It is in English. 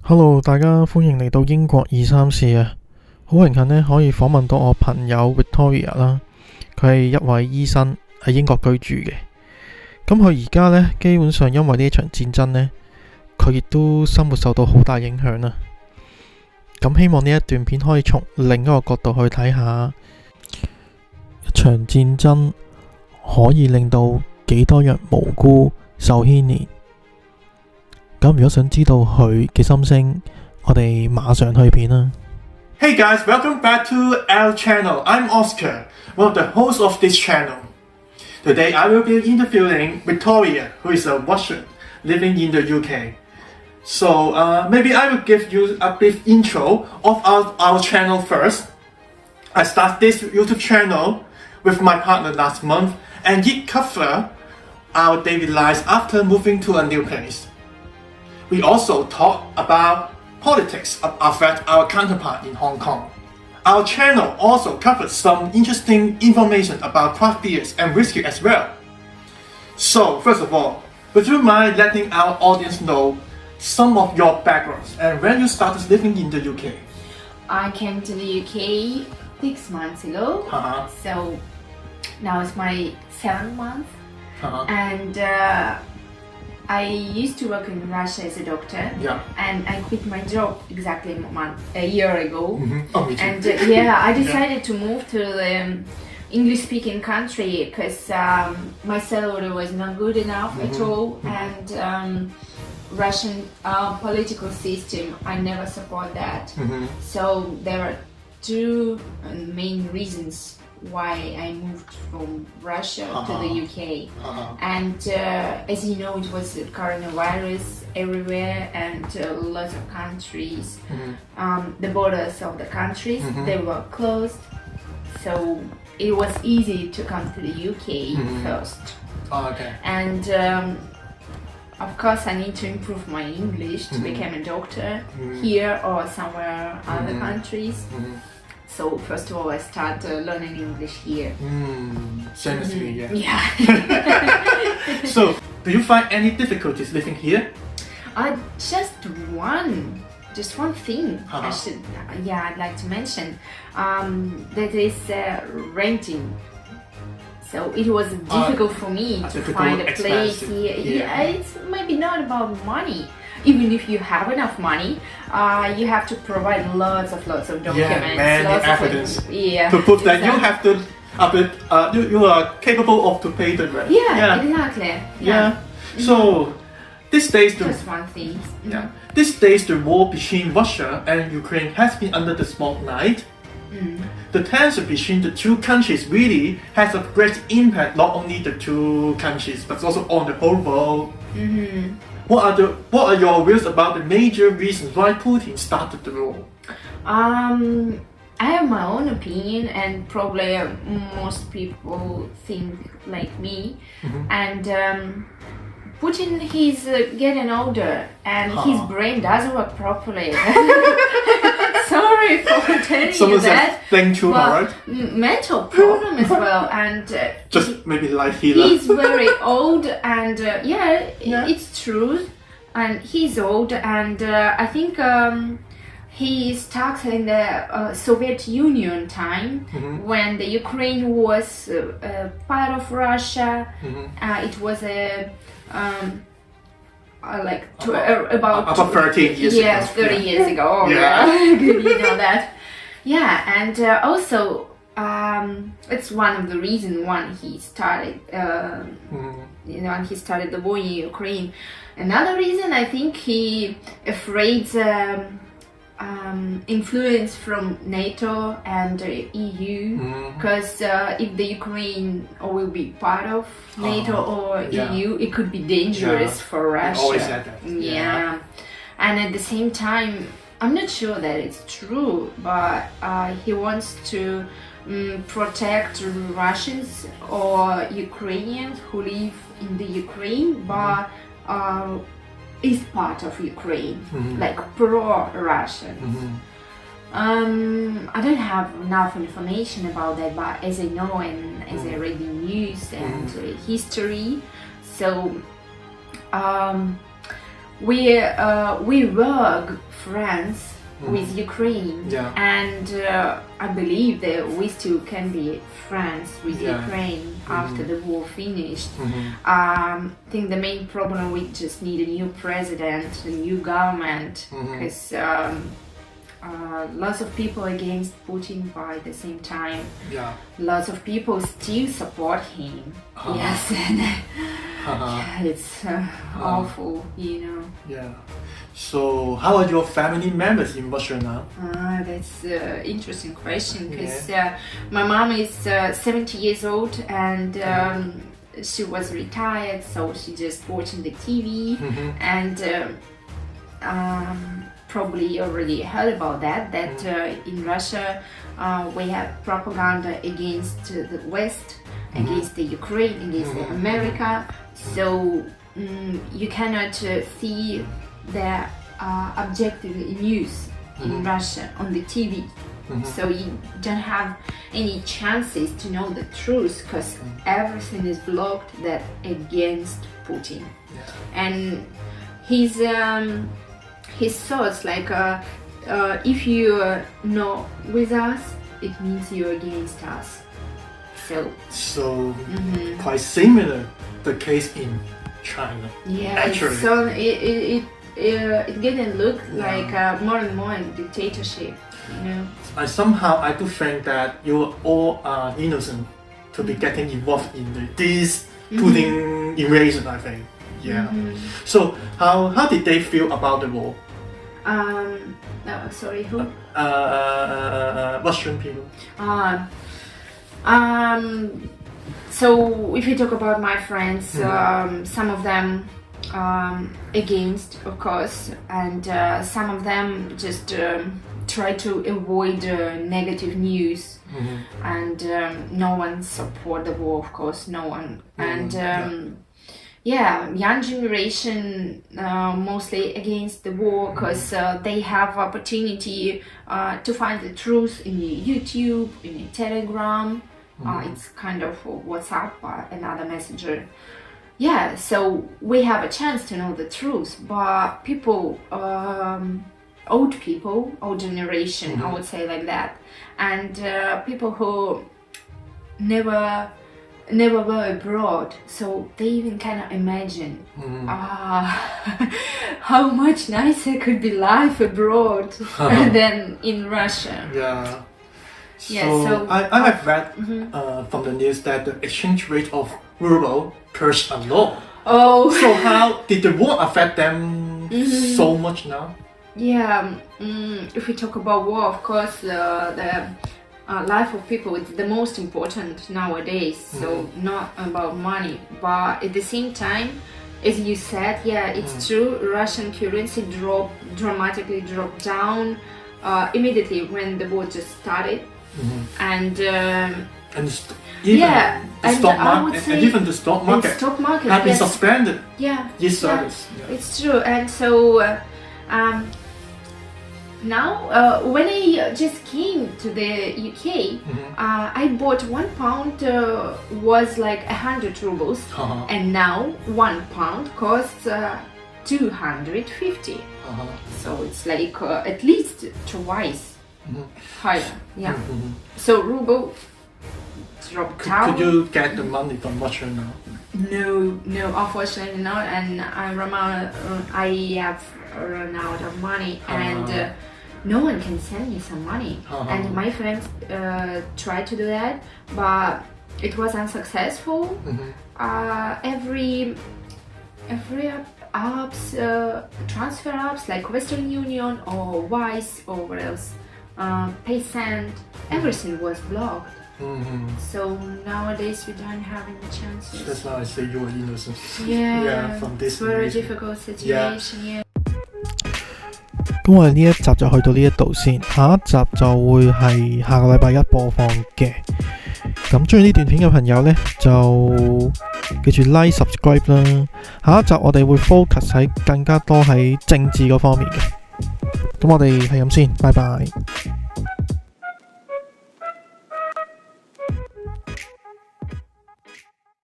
Hello， 大家歡迎嚟到英國二三事啊！好榮幸呢可以訪問到我朋友 Victoria 啦，佢係一位醫生喺英國居住嘅。咁佢而家呢，基本上因為呢一場戰爭呢，佢亦都生活受到好大影響啦。咁希望呢一段片可以從另一個角度去睇下，一場戰爭可以令到幾多人無辜受牽連。咁如果想知道佢嘅心聲，我哋馬上去片啦。Hey guys, welcome back to our channel. I'm Oscar, one of the hosts of this channel. Today I will be interviewing Victoria, who is a Russian living in the UK. So maybe I will give you a brief intro of our channel first. I started this YouTube channel with my partner last month, and it covers our daily lives after moving to a new place.We also talk about politics that affect our counterpart in Hong Kong. Our channel also covers some interesting information about craft beers and whiskey as well. So, first of all, would you mind letting our audience know some of your backgrounds and when you started living in the UK? I came to the UK 6 months ago, so now it's my 7th month, and I used to work in Russia as a doctor, and I quit my job exactly a year ago. And I decided to move to the English-speaking country because my salary was not good enough at all, and Russian political system, I never support that. So there are two main reasons why I moved from Russia to the UK. And as you know, it was coronavirus everywhere, and lots of countries, the borders of the countries, they were closed, so it was easy to come to the UK first. And of course I need to improve my English to become a doctor here or somewhere other countries. So first of all, I start learning English here. Same as me, Yeah. So, do you find any difficulties living here? Just one thing I'd like to mention. That is renting. So it was difficult for me to find a place here. It's maybe not about money. Even if you have enough money, you have to provide lots of documents, lots of evidence to prove that exactly. you have to, you are capable of to pay the rent. Exactly. So these days just one thing. These days the war between Russia and Ukraine has been under the spotlight. The tension between the two countries really has a great impact, not only the two countries, but also on the whole world. What are your views about the major reasons why Putin started the war? I have my own opinion, and probably most people think like me. And Putin, he's getting older, and his brain doesn't work properly. Sorry for telling you that. Think too hard. Mental problem as well, and just maybe like Hitler. He's very old, and it's true. And he's old, and I think he stuck in the Soviet Union time when the Ukraine was part of Russia. It was about 13 years ago. Yes, 30 years ago. Good, you know that. And also it's one of the reasons when he started when he started the war in Ukraine. Another reason, I think he afraid influence from NATO and EU, because if the Ukraine will be part of NATO or EU, it could be dangerous for Russia. Always said that. And at the same time, I'm not sure that it's true, but he wants to protect Russians or Ukrainians who live in the Ukraine, but is part of Ukraine, like pro-Russian. I don't have enough information about that, but as I know and as I read the news and history, so we were friends with Ukraine, and I believe that we still can be friends with Ukraine after the war finished. I think the main problem, we just need a new president, a new government, because lots of people against Putin, but at the same time lots of people still support him. Yes, and it's awful, you know. So how are your family members in Russia now? That's an interesting question, because my mom is 70 years old, and she was retired, so she just watching the TV, and probably already heard about that in Russia we have propaganda against the West, against the Ukraine, against the America, so you cannot see the objective news in Russia on the TV. So you don't have any chances to know the truth, because everything is blocked that against Putin. And his thoughts, like if you not with us, it means you're against us. So quite similar the case in China. Actually. So it didn't look like more and more a dictatorship, you know. I do think that you all are innocent to be getting involved in this Putin invasion, I think. So how did they feel about the war? Sorry, who? Russian people. So if you talk about my friends, some of them against, of course, and some of them just try to avoid negative news, and no one support the war, of course, no one. And young generation mostly against the war, because they have opportunity to find the truth in the YouTube, in the Telegram. It's kind of WhatsApp, another messenger. So we have a chance to know the truth, but people, old generation, I would say like that, and people who never were abroad, so they even cannot imagine how much nicer could be life abroad than in Russia. So I have read from the news that the exchange rate of Ruble cursed a lot. So how did the war affect them so much now? If we talk about war, of course, the life of people is the most important nowadays. So not about money, but at the same time, as you said, it's true. Russian currency dramatically dropped down immediately when the war just started. And even the stock market have been suspended. It's true. And so now when I just came to the UK, I bought £1 was like 100 rubles, and now £1 costs 250. So it's like at least twice higher. So ruble dropped down. Could you get the money from Russia now? No, unfortunately not. And I have run out of money, and no one can send me some money. And my friends tried to do that, but it was unsuccessful. Every transfer apps like Western Union or Wise or what else, PaySend, everything was blocked. So nowadays we don't have any chances. That's why I say you are innocent. From this very difficult situation. 咁我哋呢一集就去到呢一度先，下一集就會係下個禮拜一播放嘅。咁中意呢段片嘅朋友呢，就記住 like subscribe 啦。下一集我哋會 focus 喺更加多喺政治嗰方面嘅。咁我哋係咁先，拜拜。